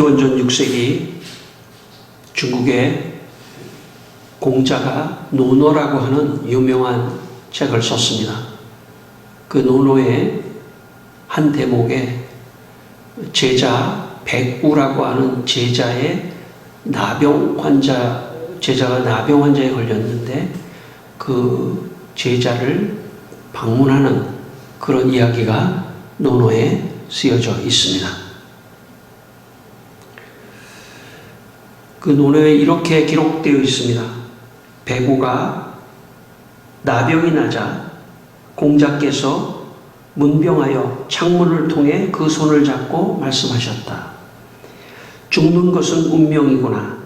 기원전 6세기 중국의 공자가 노노라고 하는 유명한 책을 썼습니다. 그 노노의 한 대목에 제자 백우라고 하는 제자가 나병 환자에 걸렸는데 그 제자를 방문하는 그런 이야기가 노노에 쓰여져 있습니다. 그 노노에 이렇게 기록되어 있습니다. 백우가 나병이 나자 공자께서 문병하여 창문을 통해 그 손을 잡고 말씀하셨다. 죽는 것은 운명이구나.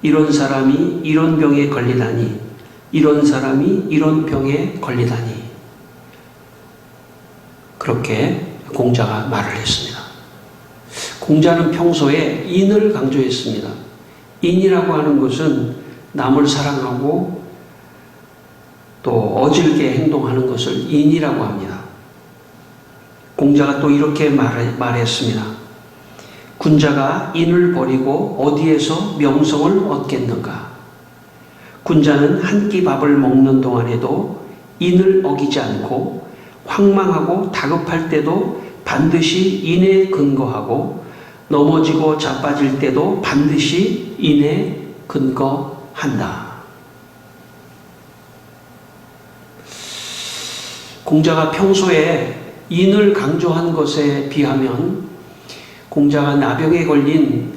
이런 사람이 이런 병에 걸리다니, 이런 사람이 이런 병에 걸리다니. 그렇게 공자가 말을 했습니다. 공자는 평소에 인을 강조했습니다. 인이라고 하는 것은 남을 사랑하고 또 어질게 행동하는 것을 인이라고 합니다. 공자가 또 이렇게 말했습니다. 군자가 인을 버리고 어디에서 명성을 얻겠는가? 군자는 한 끼 밥을 먹는 동안에도 인을 어기지 않고 황망하고 다급할 때도 반드시 인에 근거하고 넘어지고 자빠질 때도 반드시 인에 근거한다. 공자가 평소에 인을 강조한 것에 비하면 공자가 나병에 걸린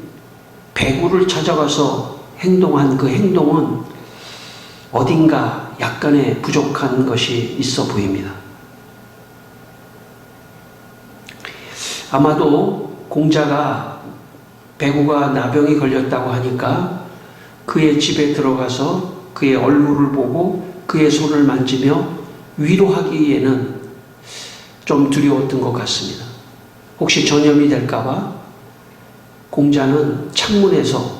백우를 찾아가서 행동한 그 행동은 어딘가 약간의 부족한 것이 있어 보입니다. 아마도 공자가 백우가 나병이 걸렸다고 하니까 그의 집에 들어가서 그의 얼굴을 보고 그의 손을 만지며 위로하기에는 좀 두려웠던 것 같습니다. 혹시 전염이 될까봐 공자는 창문에서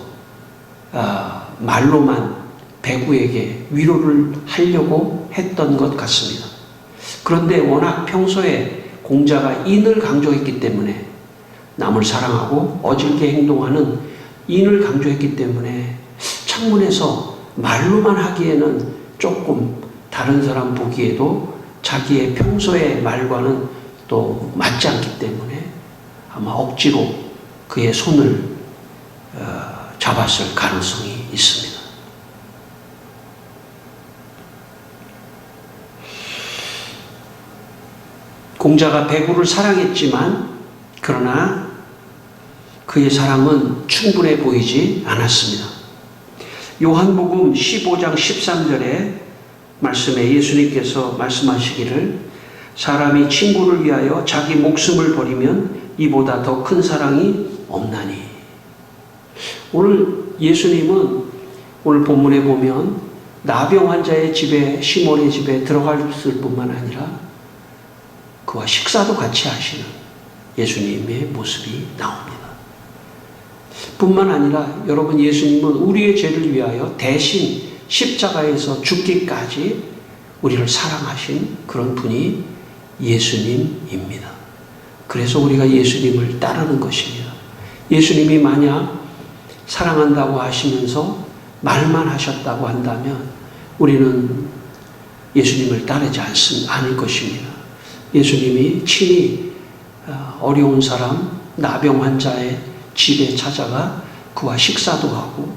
말로만 백우에게 위로를 하려고 했던 것 같습니다. 그런데 워낙 평소에 공자가 인을 강조했기 때문에 남을 사랑하고 어질게 행동하는 인을 강조했기 때문에 창문에서 말로만 하기에는 조금 다른 사람 보기에도 자기의 평소의 말과는 또 맞지 않기 때문에 아마 억지로 그의 손을 잡았을 가능성이 있습니다. 공자가 백우를 사랑했지만 그러나 그의 사랑은 충분해 보이지 않았습니다. 요한복음 15장 13절에 말씀에 예수님께서 말씀하시기를 사람이 친구를 위하여 자기 목숨을 버리면 이보다 더 큰 사랑이 없나니. 오늘 예수님은 오늘 본문에 보면 나병 환자의 집에 시몬의 집에 들어갔을 뿐만 아니라 그와 식사도 같이 하시는 예수님의 모습이 나옵니다. 뿐만 아니라 여러분 예수님은 우리의 죄를 위하여 대신 십자가에서 죽기까지 우리를 사랑하신 그런 분이 예수님입니다. 그래서 우리가 예수님을 따르는 것입니다. 예수님이 만약 사랑한다고 하시면서 말만 하셨다고 한다면 우리는 예수님을 따르지 않을 것입니다. 예수님이 친히 어려운 사람, 나병 환자의 집에 찾아가 그와 식사도 하고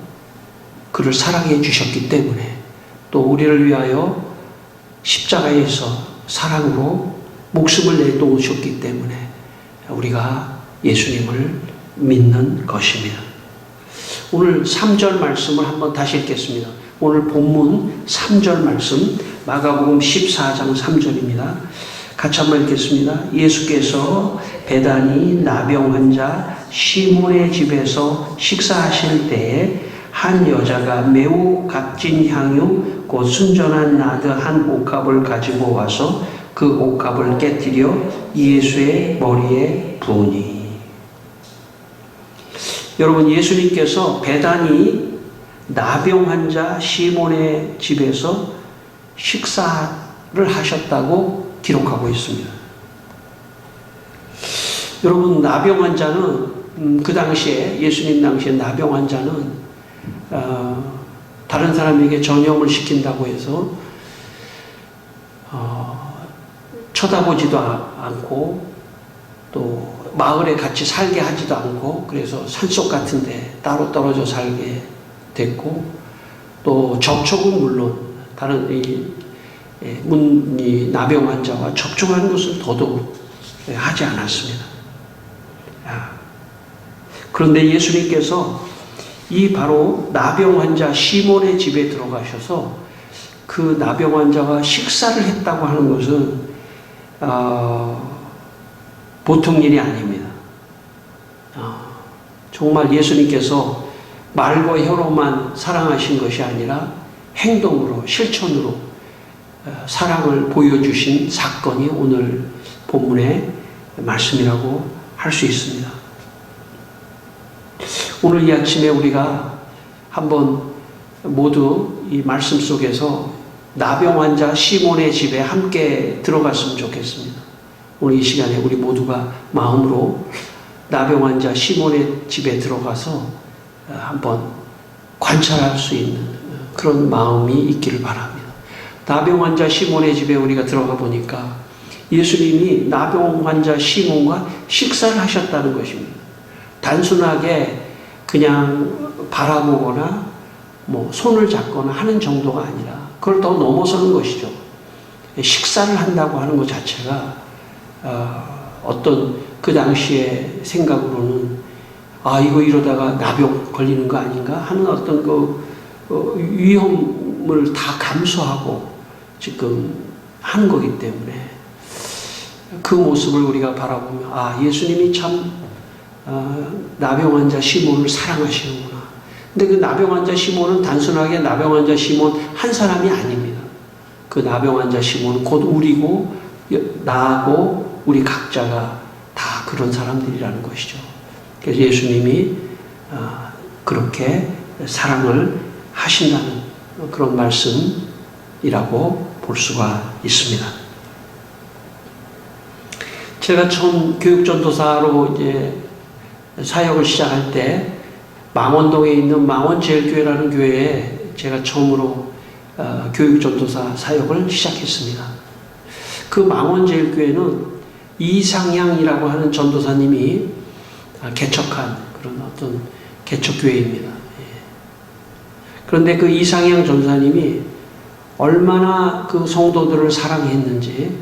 그를 사랑해 주셨기 때문에 또 우리를 위하여 십자가에서 사랑으로 목숨을 내놓으셨기 때문에 우리가 예수님을 믿는 것입니다. 오늘 3절 말씀을 한번 다시 읽겠습니다. 오늘 본문 3절 말씀 마가복음 14장 3절입니다. 같이 한번 읽겠습니다. 예수께서 베다니 나병 환자 시몬의 집에서 식사하실 때에 한 여자가 매우 값진 향유 곧 순전한 나드 한 옥합을 가지고 와서 그 옥합을 깨뜨려 예수의 머리에 부으니. 여러분 예수님께서 베다니 나병 환자 시몬의 집에서 식사를 하셨다고 기록하고 있습니다. 여러분 나병 환자는 그 당시에 예수님 당시에 나병 환자는 다른 사람에게 전염을 시킨다고 해서 쳐다보지도 않고 또 마을에 같이 살게 하지도 않고 그래서 산속 같은데 따로 떨어져 살게 됐고 또 접촉은 물론 다른 이 나병 환자와 접촉하는 것은 더더욱 하지 않았습니다. 그런데 예수님께서 이 바로 나병 환자 시몬의 집에 들어가셔서 그 나병 환자와 식사를 했다고 하는 것은 보통 일이 아닙니다. 정말 예수님께서 말과 혀로만 사랑하신 것이 아니라 행동으로 실천으로 사랑을 보여주신 사건이 오늘 본문의 말씀이라고 할 수 있습니다. 오늘 이 아침에 우리가 한번 모두 이 말씀 속에서 나병 환자 시몬의 집에 함께 들어갔으면 좋겠습니다. 오늘 이 시간에 우리 모두가 마음으로 나병 환자 시몬의 집에 들어가서 한번 관찰할 수 있는 그런 마음이 있기를 바랍니다. 나병 환자 시몬의 집에 우리가 들어가 보니까 예수님이 나병 환자 시몬과 식사를 하셨다는 것입니다. 단순하게 그냥 바라보거나 뭐 손을 잡거나 하는 정도가 아니라 그걸 더 넘어서는 것이죠. 식사를 한다고 하는 것 자체가 어떤 그 당시의 생각으로는 이거 이러다가 나병 걸리는 거 아닌가 하는 어떤 그 위험을 다 감수하고 지금 하는 거기 때문에 그 모습을 우리가 바라보면 예수님이 참 나병 환자 시몬을 사랑하시는구나. 근데 그 나병 환자 시몬은 단순하게 나병 환자 시몬 한 사람이 아닙니다. 그 나병 환자 시몬은 곧 우리고 나하고 우리 각자가 다 그런 사람들이라는 것이죠. 그래서 예수님이 그렇게 사랑을 하신다는 그런 말씀이라고 볼 수가 있습니다. 제가 처음 교육전도사로 이제 사역을 시작할 때 망원동에 있는 망원제일교회라는 교회에 제가 처음으로 교육전도사 사역을 시작했습니다. 그 망원제일교회는 이상향이라고 하는 전도사님이 개척한 그런 어떤 개척교회입니다. 그런데 그 이상향 전도사님이 얼마나 그 성도들을 사랑했는지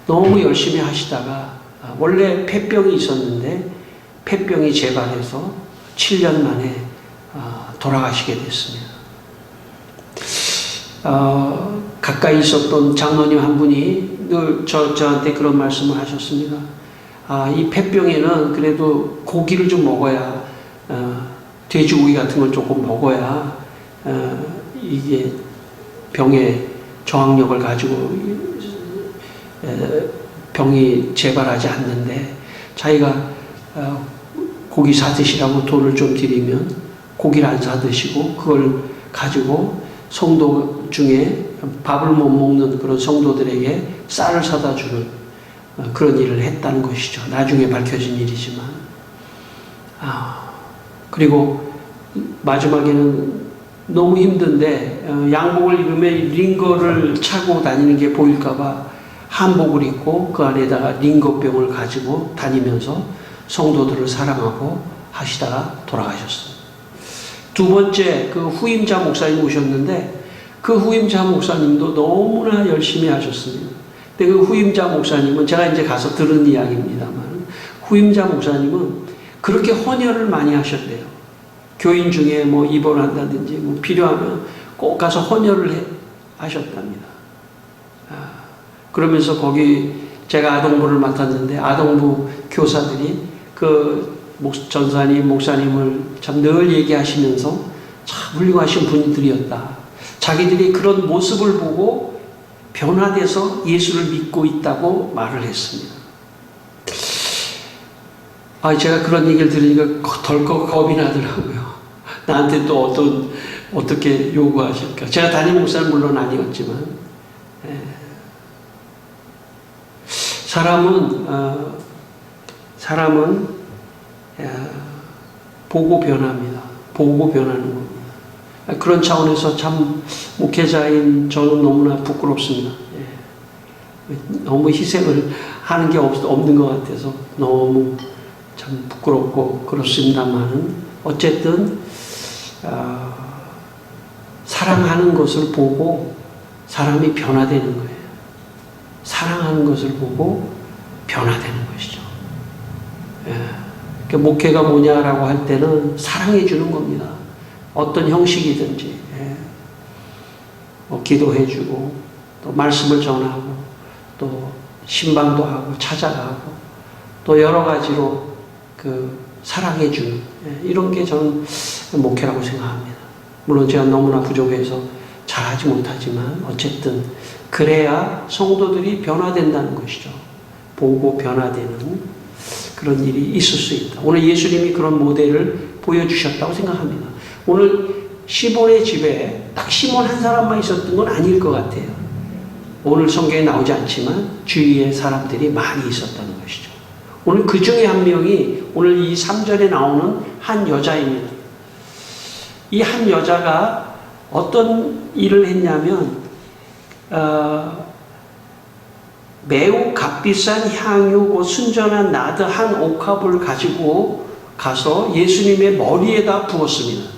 너무 열심히 하시다가 원래 폐병이 있었는데 폐병이 재발해서 7년 만에 돌아가시게 됐습니다. 가까이 있었던 장로님 한 분이 늘 저한테 그런 말씀을 하셨습니다. 이 폐병에는 그래도 고기를 좀 먹어야 돼지고기 같은 걸 조금 먹어야 이게 병의 저항력을 가지고 병이 재발하지 않는데 자기가 고기 사드시라고 돈을 좀 드리면 고기를 안 사드시고 그걸 가지고 성도 중에 밥을 못 먹는 그런 성도들에게 쌀을 사다 주는 그런 일을 했다는 것이죠. 나중에 밝혀진 일이지만 그리고 마지막에는 너무 힘든데 양복을 입으면 링거를 차고 다니는 게 보일까봐 한복을 입고 그 안에다가 링거병을 가지고 다니면서 성도들을 사랑하고 하시다가 돌아가셨습니다. 두 번째 그 후임자 목사님 오셨는데 그 후임자 목사님도 너무나 열심히 하셨습니다. 근데 그 후임자 목사님은 제가 이제 가서 들은 이야기입니다만 후임자 목사님은 그렇게 헌혈을 많이 하셨대요. 교인 중에 뭐 입원한다든지 뭐 필요하면 꼭 가서 헌혈을 하셨답니다. 그러면서 거기 제가 아동부를 맡았는데 아동부 교사들이 그 전사님, 목사님을 참 늘 얘기하시면서 참 훌륭하신 분들이었다. 자기들이 그런 모습을 보고 변화돼서 예수를 믿고 있다고 말을 했습니다. 제가 그런 얘기를 들으니까 덜컥 겁이 나더라고요. 나한테 또 어떻게 요구하실까. 제가 담임 목사는 물론 아니었지만 사람은 보고 변합니다. 보고 변하는 겁니다. 그런 차원에서 참 목회자인 저는 너무나 부끄럽습니다. 너무 희생을 하는 게 없는 것 같아서 너무 참 부끄럽고 그렇습니다만은 어쨌든 사랑하는 것을 보고 사람이 변화되는 거예요. 사랑하는 것을 보고 변화되는 것이죠. 그러니까 목회가 뭐냐라고 할 때는 사랑해 주는 겁니다. 어떤 형식이든지 기도해 주고 또 말씀을 전하고 또 신방도 하고 찾아가고 또 여러 가지로 사랑해 주는 이런 게 저는 목회라고 생각합니다. 물론 제가 너무나 부족해서 잘하지 못하지만 어쨌든 그래야 성도들이 변화된다는 것이죠. 보고 변화되는 그런 일이 있을 수 있다. 오늘 예수님이 그런 모델을 보여주셨다고 생각합니다. 오늘 시몬의 집에 딱 시몬 한 사람만 있었던 건 아닐 것 같아요. 오늘 성경에 나오지 않지만 주위에 사람들이 많이 있었다는 것이죠. 오늘 그 중에 한 명이 오늘 이 3절에 나오는 한 여자입니다. 이 한 여자가 어떤 일을 했냐면 매우 값비싼 향유 순전한 나드 한 옥합을 가지고 가서 예수님의 머리에다 부었습니다.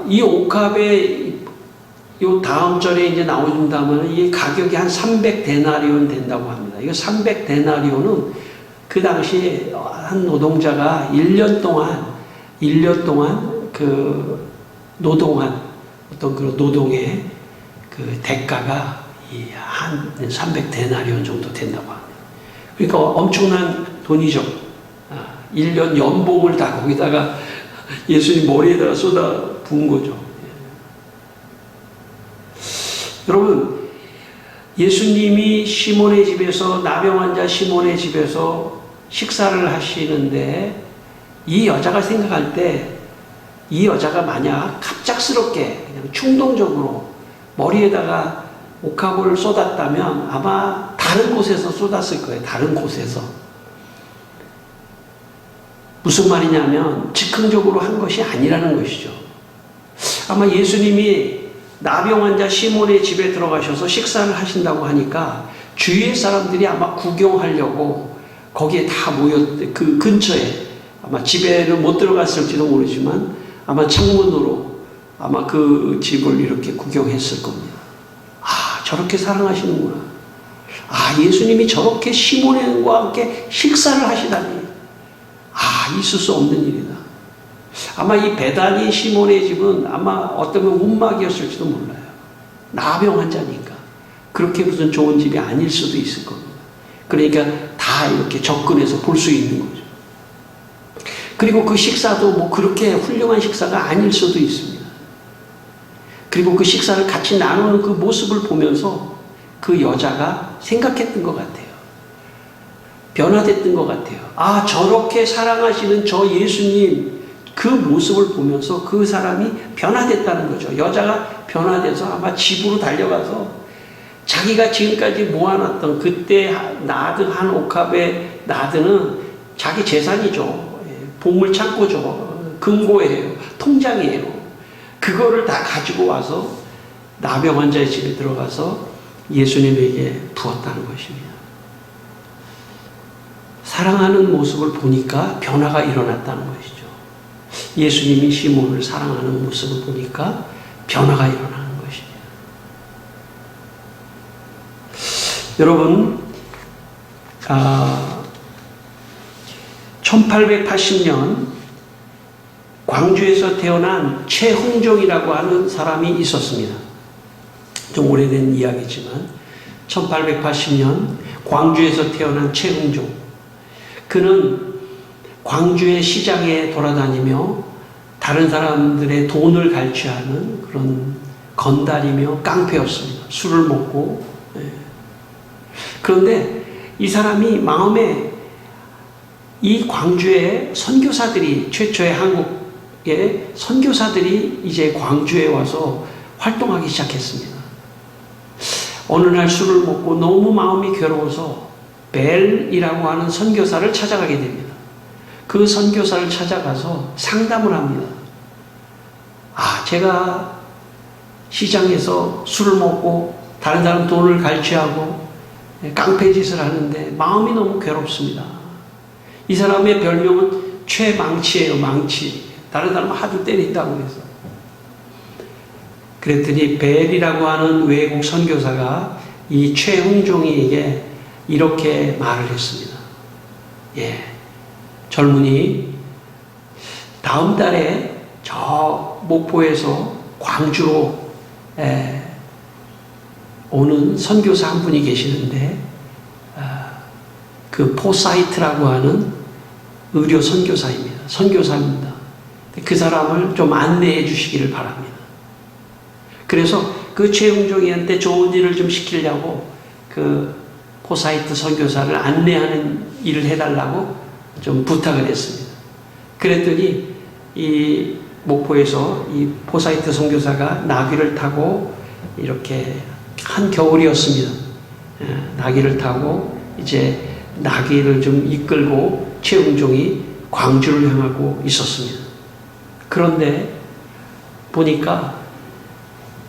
이 옥합에 요 다음 절에 이제 나오신다면 이 가격이 한 300데나리온 된다고 합니다. 이거 300데나리온은 그 당시에 한 노동자가 1년 동안 그 노동한 어떤 그런 노동의 그 대가가 한 300데나리온 정도 된다고 합니다. 그러니까 엄청난 돈이죠. 1년 연봉을 다 거기다가 예수님 머리에다가 쏟아 부은 거죠. 여러분, 예수님이 시몬의 집에서 나병 환자 시몬의 집에서 식사를 하시는데 이 여자가 생각할 때 이 여자가 만약 갑작스럽게 그냥 충동적으로 머리에다가 옥합을 쏟았다면 아마 다른 곳에서 쏟았을 거예요. 다른 곳에서. 무슨 말이냐면 즉흥적으로 한 것이 아니라는 것이죠. 아마 예수님이 나병 환자 시몬의 집에 들어가셔서 식사를 하신다고 하니까 주위의 사람들이 아마 구경하려고 거기에 다 그 근처에 아마 집에는 못 들어갔을지도 모르지만 아마 창문으로 아마 그 집을 이렇게 구경했을 겁니다. 저렇게 사랑하시는구나. 예수님이 저렇게 시몬과 함께 식사를 하시다니. 있을 수 없는 일이다. 아마 이 베다니 시몬의 집은 아마 어떤 움막이었을지도 몰라요. 나병 환자니까. 그렇게 무슨 좋은 집이 아닐 수도 있을 겁니다. 그러니까 다 이렇게 접근해서 볼 수 있는 거죠. 그리고 그 식사도 뭐 그렇게 훌륭한 식사가 아닐 수도 있습니다. 그리고 그 식사를 같이 나누는 그 모습을 보면서 그 여자가 생각했던 것 같아요. 변화됐던 것 같아요. 저렇게 사랑하시는 저 예수님 그 모습을 보면서 그 사람이 변화됐다는 거죠. 여자가 변화돼서 아마 집으로 달려가서 자기가 지금까지 모아놨던 그때 나드 한 옥합의 나드는 자기 재산이죠. 보물창고죠. 금고예요. 통장이에요. 그거를 다 가지고 와서 나병 환자의 집에 들어가서 예수님에게 부었다는 것입니다. 사랑하는 모습을 보니까 변화가 일어났다는 것이죠. 예수님이 시몬을 사랑하는 모습을 보니까 변화가 일어나는 것입니다. 여러분, 1880년 광주에서 태어난 최홍종이라고 하는 사람이 있었습니다. 좀 오래된 이야기지만 1880년 광주에서 태어난 최홍종. 그는 광주의 시장에 돌아다니며 다른 사람들의 돈을 갈취하는 그런 건달이며 깡패였습니다. 술을 먹고. 그런데 이 사람이 마음에 이 광주의 선교사들이 최초의 한국의 선교사들이 이제 광주에 와서 활동하기 시작했습니다. 어느 날 술을 먹고 너무 마음이 괴로워서 벨이라고 하는 선교사를 찾아가게 됩니다. 그 선교사를 찾아가서 상담을 합니다. 제가 시장에서 술을 먹고 다른 사람 돈을 갈취하고 깡패짓을 하는데 마음이 너무 괴롭습니다. 이 사람의 별명은 최망치예요. 망치. 다른 사람 하도 때린다고 해서. 그랬더니 벨이라고 하는 외국 선교사가 이 최흥종이에게 이렇게 말을 했습니다. 젊은이, 다음 달에 저 목포에서 광주로 오는 선교사 한 분이 계시는데, 그 포사이트라고 하는 의료 선교사입니다. 그 사람을 좀 안내해 주시기를 바랍니다. 그래서 그 최흥종이한테 좋은 일을 좀 시키려고 그 포사이트 선교사를 안내하는 일을 해달라고 좀 부탁을 했습니다. 그랬더니 이 목포에서 이 포사이트 선교사가 나귀를 타고 이렇게 한겨울이었습니다. 나귀를 타고 이제 나귀를 좀 이끌고 최흥종이 광주를 향하고 있었습니다. 그런데 보니까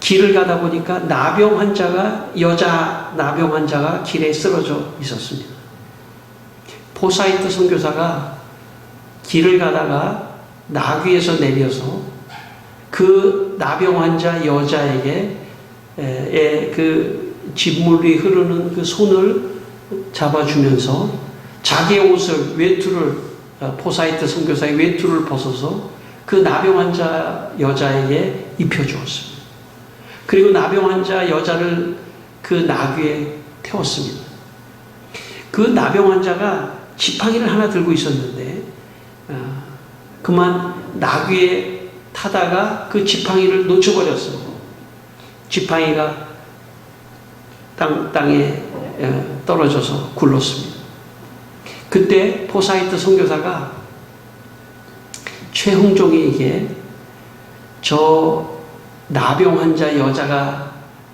길을 가다 보니까 여자 나병 환자가 길에 쓰러져 있었습니다. 포사이트 선교사가 길을 가다가 나귀에서 내려서 그 나병 환자 여자에게 그 진물이 흐르는 그 손을 잡아주면서 자기의 옷을 포사이트 선교사의 외투를 벗어서 그 나병 환자 여자에게 입혀주었습니다. 그리고 나병 환자 여자를 그 나귀에 태웠습니다. 그 나병 환자가 지팡이를 하나 들고 있었는데 그만 나귀에 타다가 그 지팡이를 놓쳐버렸어요. 지팡이가 땅에 떨어져서 굴렀습니다. 그때 포사이트 선교사가 최흥종에게 저 나병 환자 여자가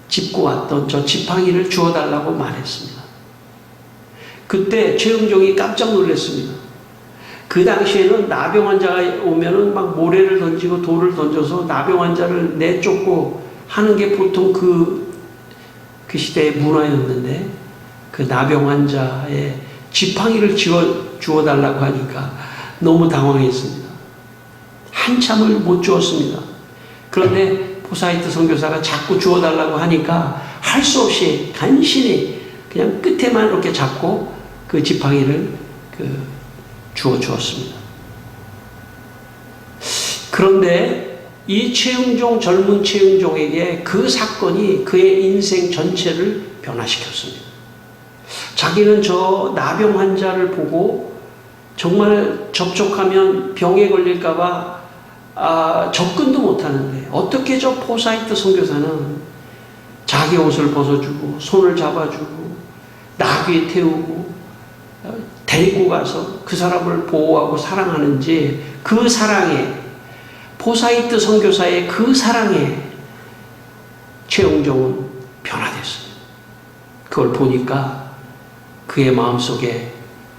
짚고 왔던 저 지팡이를 주워달라고 말했습니다. 그때 최흥종이 깜짝 놀랐습니다. 그 당시에는 나병 환자가 오면은 막 모래를 던지고 돌을 던져서 나병 환자를 내쫓고 하는 게 보통 그 시대의 문화였는데, 그 나병 환자의 지팡이를 주워달라고 하니까 너무 당황했습니다. 한참을 못 주었습니다. 그런데 포사이트 선교사가 자꾸 주워달라고 하니까 할 수 없이 간신히 그냥 끝에만 이렇게 잡고 그 지팡이를 주었습니다. 그런데 이 젊은 최흥종에게 그 사건이 그의 인생 전체를 변화시켰습니다. 자기는 저 나병 환자를 보고 정말 접촉하면 병에 걸릴까봐 접근도 못하는데, 어떻게 저 포사이트 선교사는 자기 옷을 벗어주고 손을 잡아주고 나귀에 태우고 데리고 가서 그 사람을 보호하고 사랑하는지, 그 사랑에, 포사이트 선교사의 그 사랑에 최흥종은 변화됐습니다. 그걸 보니까 그의 마음속에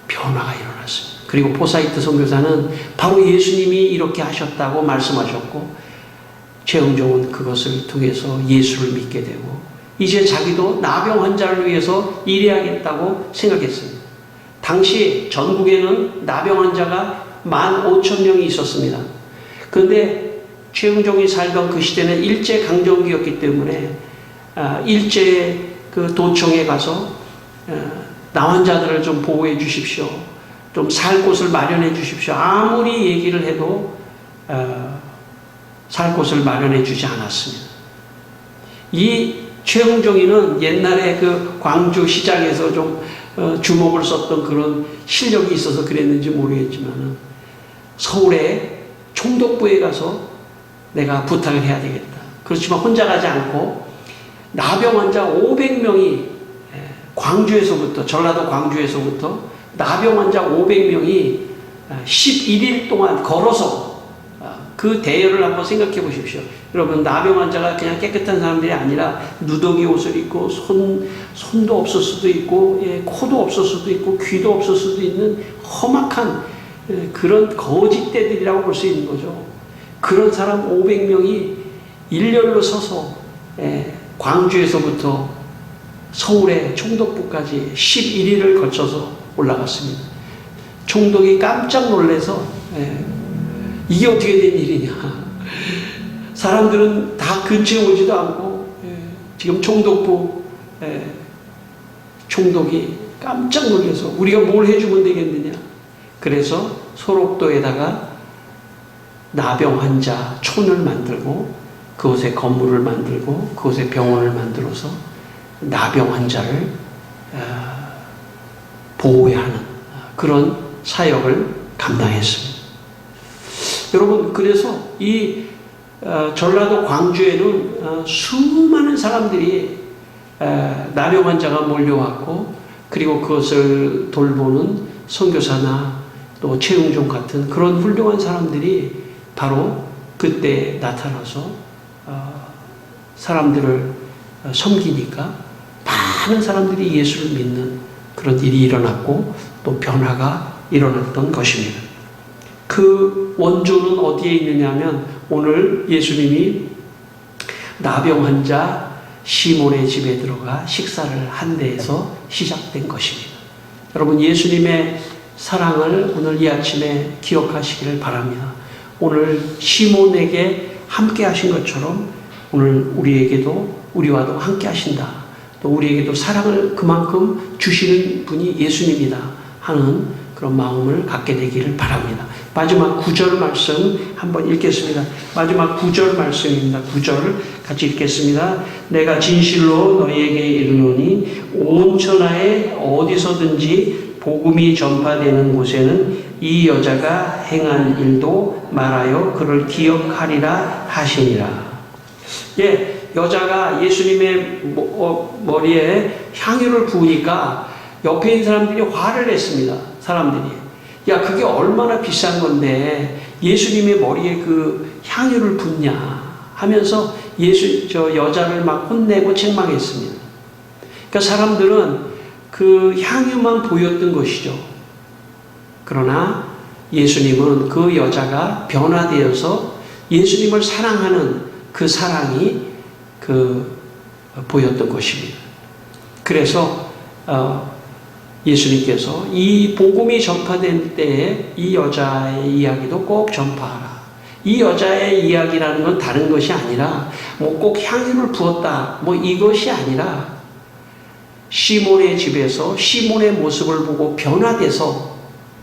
변화가 일어났습니다. 그리고 포사이트 선교사는 바로 예수님이 이렇게 하셨다고 말씀하셨고, 최흥종은 그것을 통해서 예수를 믿게 되고 이제 자기도 나병 환자를 위해서 일해야겠다고 생각했습니다. 당시 전국에는 나병 환자가 15,000명이 있었습니다. 그런데 최흥종이 살던 그 시대는 일제강점기였기 때문에 일제 그 도청에 가서 나 환자들을 좀 보호해 주십시오, 좀 살 곳을 마련해 주십시오, 아무리 얘기를 해도 살 곳을 마련해 주지 않았습니다. 이 최흥종이는 옛날에 그 광주 시장에서 좀 주먹을 썼던 그런 실력이 있어서 그랬는지 모르겠지만 서울에 총독부에 가서 내가 부탁을 해야 되겠다. 그렇지만 혼자 가지 않고 나병 환자 500명이 전라도 광주에서부터 나병 환자 500명이 11일 동안 걸어서 그 대열을 한번 생각해 보십시오. 여러분, 나병 환자가 그냥 깨끗한 사람들이 아니라 누더기 옷을 입고 손도 없을 수도 있고, 코도 없을 수도 있고, 귀도 없을 수도 있는 험악한 그런 거짓대들이라고 볼 수 있는 거죠. 그런 사람 500명이 일렬로 서서 광주에서부터 서울의 총독부까지 11일을 거쳐서 올라갔습니다. 총독이 깜짝 놀라서 이게 어떻게 된 일이냐. 사람들은 다 근처에 오지도 않고 지금 총독부 총독이 깜짝 놀라서 우리가 뭘 해주면 되겠느냐. 그래서 소록도에다가 나병 환자 촌을 만들고 그곳에 건물을 만들고 그곳에 병원을 만들어서 나병 환자를 보호해야 하는 그런 사역을 감당했습니다. 여러분, 그래서 이 전라도 광주에는 수많은 사람들이 나병 환자가 몰려왔고, 그리고 그것을 돌보는 선교사나 또 최웅종 같은 그런 훌륭한 사람들이 바로 그때 나타나서 사람들을 섬기니까 많은 사람들이 예수를 믿는 그런 일이 일어났고 또 변화가 일어났던 것입니다. 그 원조는 어디에 있느냐 하면 오늘 예수님이 나병 환자 시몬의 집에 들어가 식사를 한 데에서 시작된 것입니다. 여러분, 예수님의 사랑을 오늘 이 아침에 기억하시기를 바랍니다. 오늘 시몬에게 함께 하신 것처럼 오늘 우리와도 함께 하신다. 또 우리에게도 사랑을 그만큼 주시는 분이 예수님이다 하는 그런 마음을 갖게 되기를 바랍니다. 마지막 9절 말씀 한번 읽겠습니다. 마지막 9절 말씀입니다. 9절 같이 읽겠습니다. 내가 진실로 너희에게 이르노니 온 천하에 어디서든지 복음이 전파되는 곳에는 이 여자가 행한 일도 말하여 그를 기억하리라 하시니라. 여자가 예수님의 머리에 향유를 부으니까 옆에 있는 사람들이 화를 냈습니다. 사람들이. 야, 그게 얼마나 비싼 건데 예수님의 머리에 그 향유를 붓냐 하면서 저 여자를 막 혼내고 책망했습니다. 그러니까 사람들은 그 향유만 보였던 것이죠. 그러나 예수님은 그 여자가 변화되어서 예수님을 사랑하는 그 사랑이 보였던 것입니다. 그래서 예수님께서 이 복음이 전파된 때에 이 여자의 이야기도 꼭 전파하라. 이 여자의 이야기라는 건 다른 것이 아니라 꼭 향유를 부었다 이것이 아니라 시몬의 집에서 시몬의 모습을 보고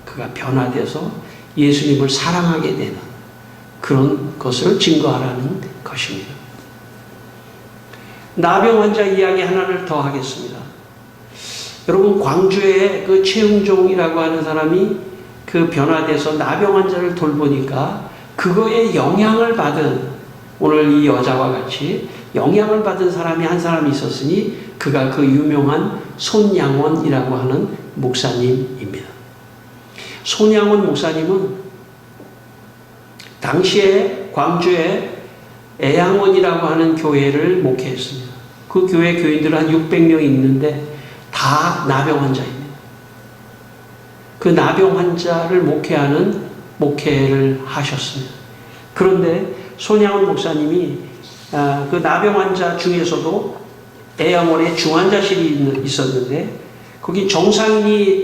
그가 변화돼서 예수님을 사랑하게 되는 그런 것을 증거하라는 것입니다. 나병 환자 이야기 하나를 더 하겠습니다. 여러분, 광주에 그 최웅종이라고 하는 사람이 그 변화돼서 나병 환자를 돌보니까 그거에 영향을 받은, 오늘 이 여자와 같이 영향을 받은 사람이 한 사람이 있었으니 그가 그 유명한 손양원이라고 하는 목사님입니다. 손양원 목사님은 당시에 광주에 애양원이라고 하는 교회를 목회했습니다. 그 교회 교인들 한 600명이 있는데 다 나병 환자입니다. 그 나병 환자를 목회를 하셨습니다. 그런데 손양원 목사님이 그 나병 환자 중에서도 애양원에 중환자실이 있었는데 거기 정상인이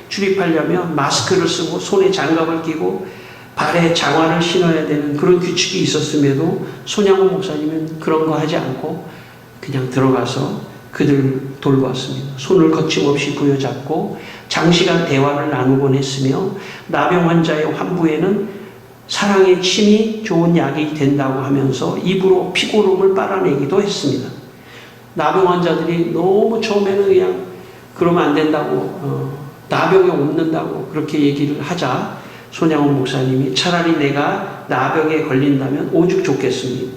출입하려면 마스크를 쓰고 손에 장갑을 끼고 발에 장화를 신어야 되는 그런 규칙이 있었음에도 손양원 목사님은 그런 거 하지 않고 그냥 들어가서 그들을 돌보았습니다. 손을 거침없이 부여잡고 장시간 대화를 나누곤 했으며 나병 환자의 환부에는 사랑의 침이 좋은 약이 된다고 하면서 입으로 피고름을 빨아내기도 했습니다. 나병 환자들이 너무 처음에는 그냥 그러면 안 된다고 나병에 옮는다고 그렇게 얘기를 하자 손양원 목사님이 차라리 내가 나병에 걸린다면 오죽 좋겠습니다.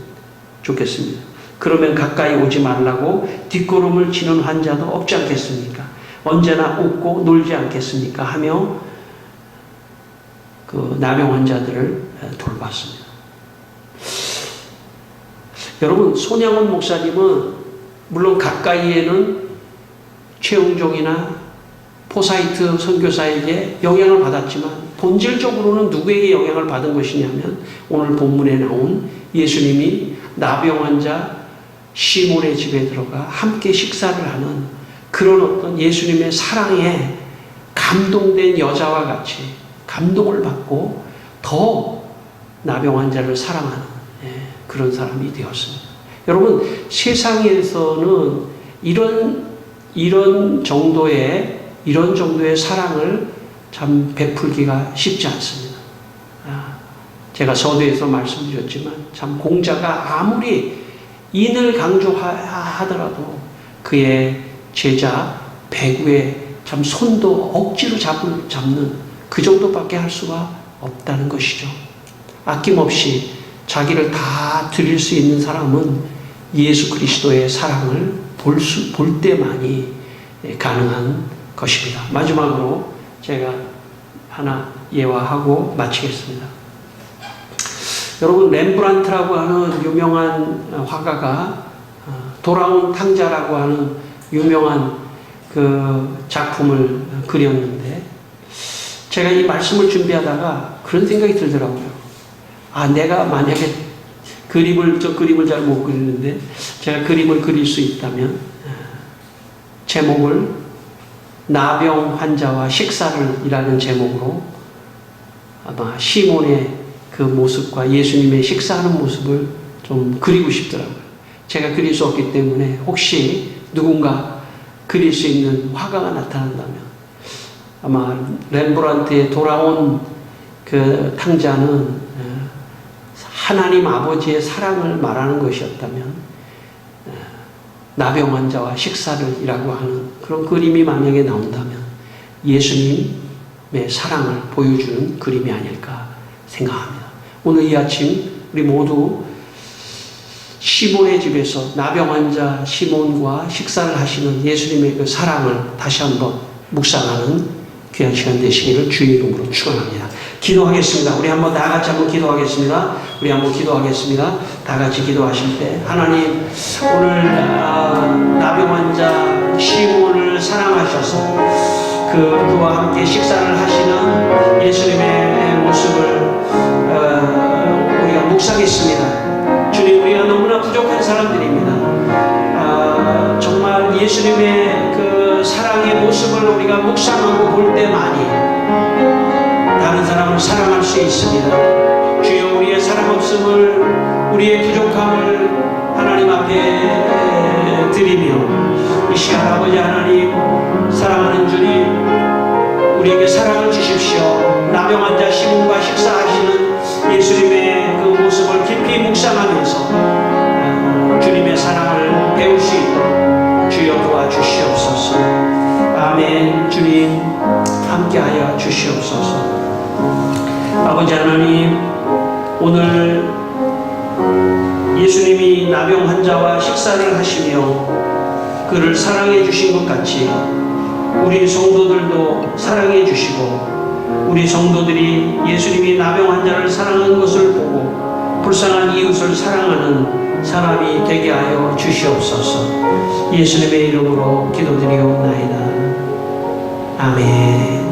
그러면 가까이 오지 말라고 뒷걸음을 치는 환자도 없지 않겠습니까? 언제나 웃고 놀지 않겠습니까? 하며 그 나병 환자들을 돌봤습니다. 여러분, 손양원 목사님은 물론 가까이에는 최웅종이나 포사이트 선교사에게 영향을 받았지만 본질적으로는 누구에게 영향을 받은 것이냐면 오늘 본문에 나온 예수님이 나병 환자 시몬의 집에 들어가 함께 식사를 하는 그런 어떤 예수님의 사랑에 감동된 여자와 같이 감동을 받고 더 나병 환자를 사랑하는 그런 사람이 되었습니다. 여러분, 세상에서는 이런 정도의 사랑을 참 베풀기가 쉽지 않습니다. 제가 서두에서 말씀드렸지만 참 공자가 아무리 인을 강조하더라도 그의 제자 배구의 참 손도 억지로 잡는 그 정도밖에 할 수가 없다는 것이죠. 아낌없이 자기를 다 드릴 수 있는 사람은 예수 그리스도의 사랑을 볼 때만이 가능한 것입니다. 마지막으로 제가 하나 예화하고 마치겠습니다. 여러분, 렘브란트라고 하는 유명한 화가가 돌아온 탕자라고 하는 유명한 그 작품을 그렸는데 제가 이 말씀을 준비하다가 그런 생각이 들더라고요. 내가 만약에 저 그림을 잘 못 그리는데 제가 그림을 그릴 수 있다면 제목을 나병 환자와 식사를 이라는 제목으로 아마 시몬의 그 모습과 예수님의 식사하는 모습을 좀 그리고 싶더라고요. 제가 그릴 수 없기 때문에 혹시 누군가 그릴 수 있는 화가가 나타난다면 아마 렘브란트의 돌아온 그 탕자는 하나님 아버지의 사랑을 말하는 것이었다면 나병 환자와 식사를 이라고 하는 그런 그림이 만약에 나온다면 예수님의 사랑을 보여주는 그림이 아닐까 생각합니다. 오늘 이 아침 우리 모두 시몬의 집에서 나병 환자 시몬과 식사를 하시는 예수님의 그 사랑을 다시 한번 묵상하는 귀한 시간 되시기를 주의 이름으로 축원합니다. 기도하겠습니다. 우리 한번 다 같이 한번 기도하겠습니다. 우리 한번 기도하겠습니다. 다 같이 기도하실 때 하나님, 오늘 나병 환자 시몬을 사랑하셔서 그와 함께 식사를 하시는 예수님의 모습을 우리가 묵상했습니다. 주님, 우리가 너무나 부족한 사람들입니다. 정말 예수님의 그 사랑의 모습을 우리가 묵상하고 볼 때만이 다른 사람을 사랑할 수 있습니다. 주여, 우리의 사랑 없음을, 우리의 부족함을 하나님 앞에 드리며 이 시간 아버지 하나님, 사랑하는 주님, 우리에게 사랑을 주십시오. 나병 환자 시몬과 식사하시는 예수님의 그 모습을 깊이 묵상하면서 주님의 사랑을 배울 수 있도록 주여 도와주시옵소서. 아멘. 주님 함께하여 주시옵소서. 아버지 하나님, 오늘 예수님이 나병 환자와 식사를 하시며 그를 사랑해 주신 것 같이 우리 성도들도 사랑해 주시고 우리 성도들이 예수님이 나병 환자를 사랑하는 것을 보고 불쌍한 이웃을 사랑하는 사람이 되게 하여 주시옵소서. 예수님의 이름으로 기도드리옵나이다. 아멘.